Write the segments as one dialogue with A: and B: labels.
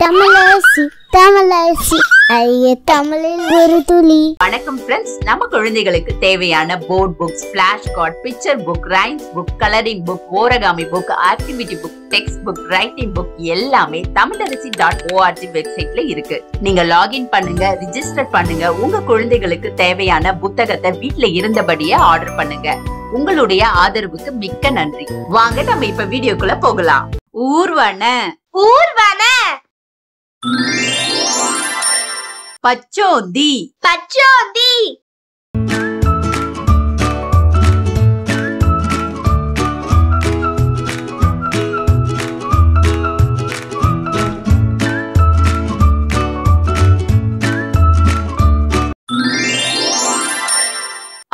A: Tamilarasi, ஐய தமிழில் ஒரு துளி.
B: வணக்கம் ஃப்ரெண்ட்ஸ், நம்ம குழந்தைகளுக்கு தேவையான board books, flash card, picture book, rhymes book, colouring book, origami book, activity book, text book, writing book எல்லாமே Tamilarasi.org வெப்சைட்ல இருக்கு. நீங்க லாகின் பண்ணுங்க, ரிஜிஸ்டர் பண்ணுங்க. உங்க குழந்தைகளுக்கு தேவையான புத்தகத்தை வீட்ல இருந்தபடியே ஆர்டர் பண்ணுங்க. உங்களுடைய ஆதரவுக்கு மிக்க நன்றி. வாங்க நம்ம இப்ப வீடியோக்குள்ள போகலாம். ஊர்வன பச்சோந்தி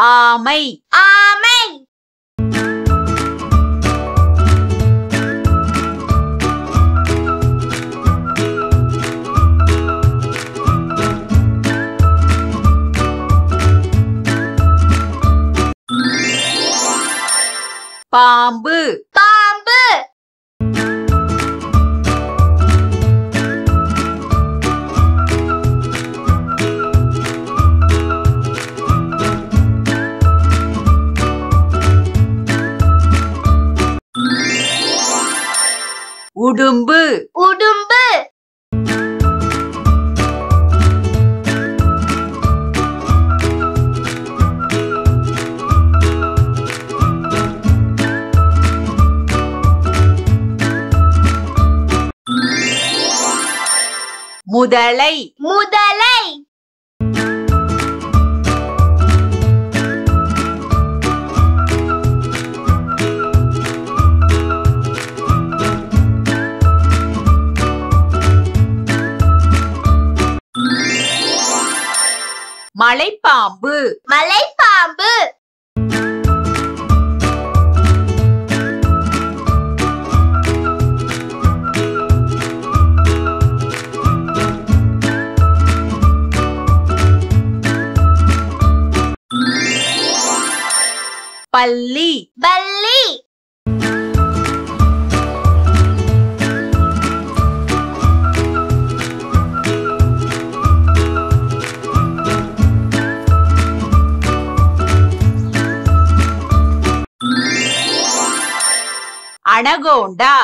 B: ஆமை பாம்பு உடும்பு முதலை மலைப்பாம்பு பல்லி அனகோண்டா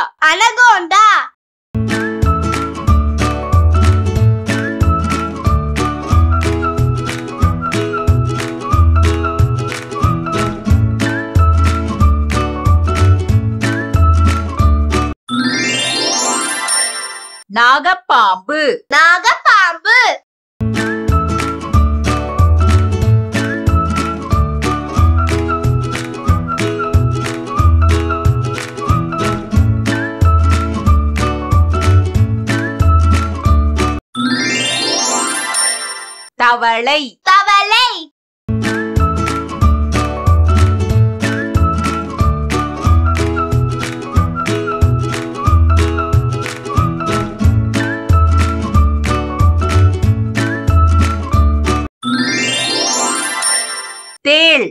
B: நாகப்பாம்பு தவளை தேள்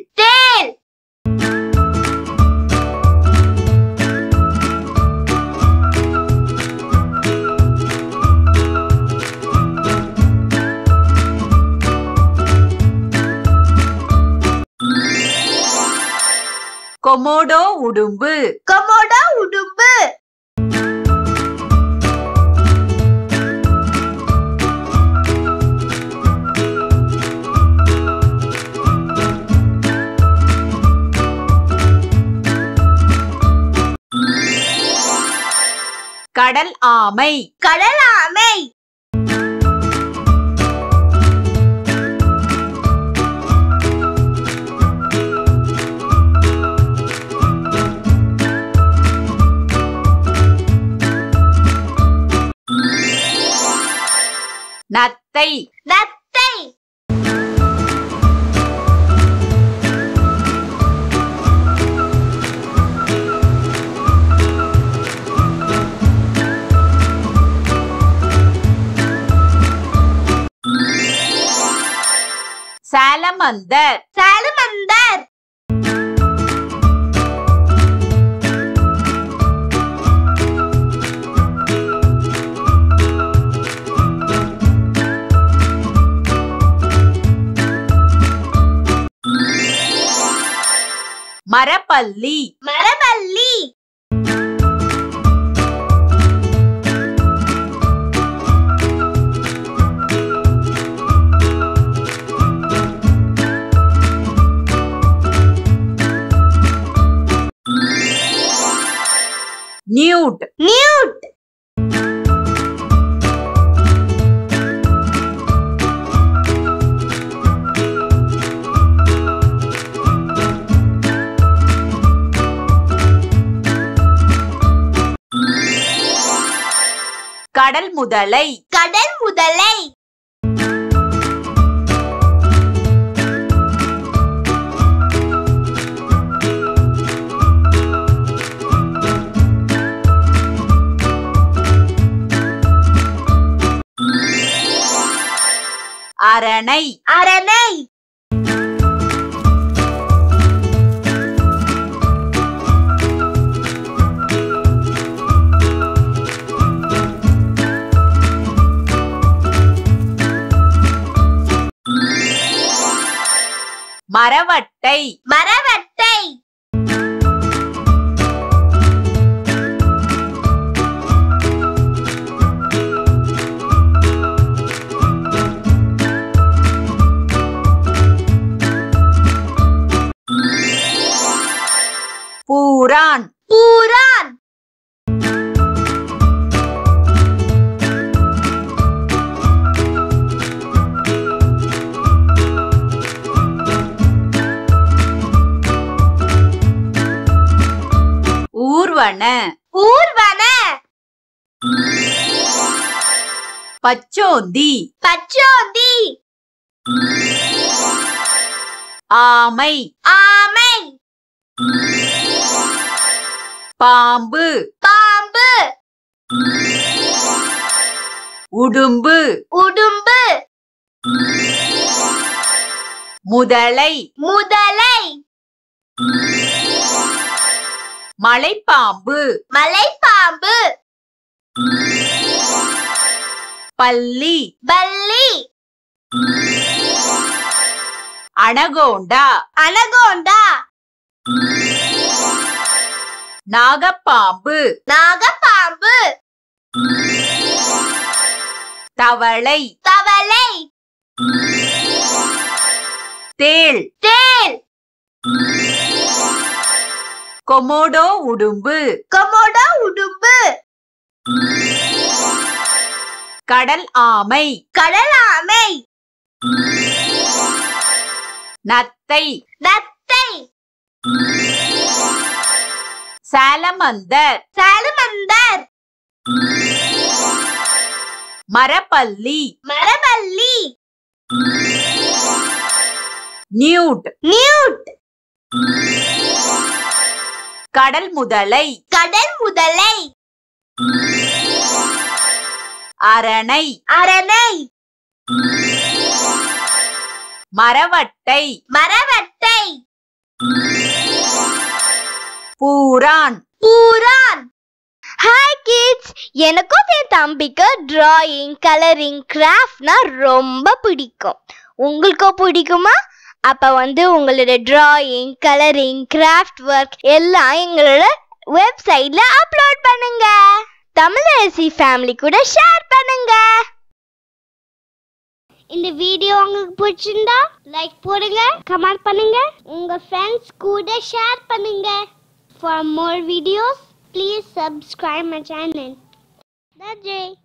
B: கொமோடோ உடும்பு கடல் ஆமை நத்தை சாலமந்தர் மரப்பல்லி
A: மரபல்லி
B: நியூட்
A: நியூட்
B: கடல் முதலை
A: கடல் முதலை
B: அரணை
A: அரணை
B: மரவட்டை
A: மரவட்டை
B: பூரான்
A: பூரான்
B: ஊர்வன
A: ஊர்வன
B: பச்சோந்தி
A: பச்சோந்தி
B: ஆமை
A: ஆமை
B: பாம்பு
A: பாம்பு
B: உடும்பு
A: உடும்பு
B: முதலை
A: முதலை
B: மலைப்பாம்பு
A: மலைப்பாம்பு
B: பல்லி
A: பல்லி
B: அனகோண்டா
A: அனகோண்டா
B: நாகப்பாம்பு
A: நாகப்பாம்பு
B: தவளை
A: தவளை
B: தேள்
A: தேள்
B: கொமோடோ உடும்பு
A: கொமோடோ உடும்பு
B: கடல் ஆமை
A: கடல் ஆமை
B: நத்தை
A: நத்தை
B: சாலமந்தர்
A: சாலமந்தர்
B: மரப்பல்லி
A: மரபல்லி
B: நியூட்
A: நியூட்
B: கடல் முதலை
A: கடல் முதலை
B: அரணை
A: அரணை
B: மரவட்டை
A: மரவட்டை
B: பூரான்
A: பூரான். ஹாய் கிட்ஸ், எனக்கும் என் தம்பிக்கு டிராயிங் கலரிங் கிராஃப்ட்னா ரொம்ப பிடிக்கும். உங்களுக்கும் பிடிக்குமா? அப்போ உங்களோட டிராயிங் கலரிங் கிராஃப்ட் ஒர்க் எல்லாம் எங்களோட வெப்சைட்ல அப்லோட் பண்ணுங்க. தமிழரசி ஃபேமிலி கூட ஷேர் பண்ணுங்க. இந்த வீடியோ உங்களுக்கு பிடிச்சிருந்தா லைக் போடுங்க, கமெண்ட் பண்ணுங்க, உங்க ஃப்ரெண்ட்ஸ் கூட ஷேர் பண்ணுங்க. For more videos, please subscribe my channel. That's it.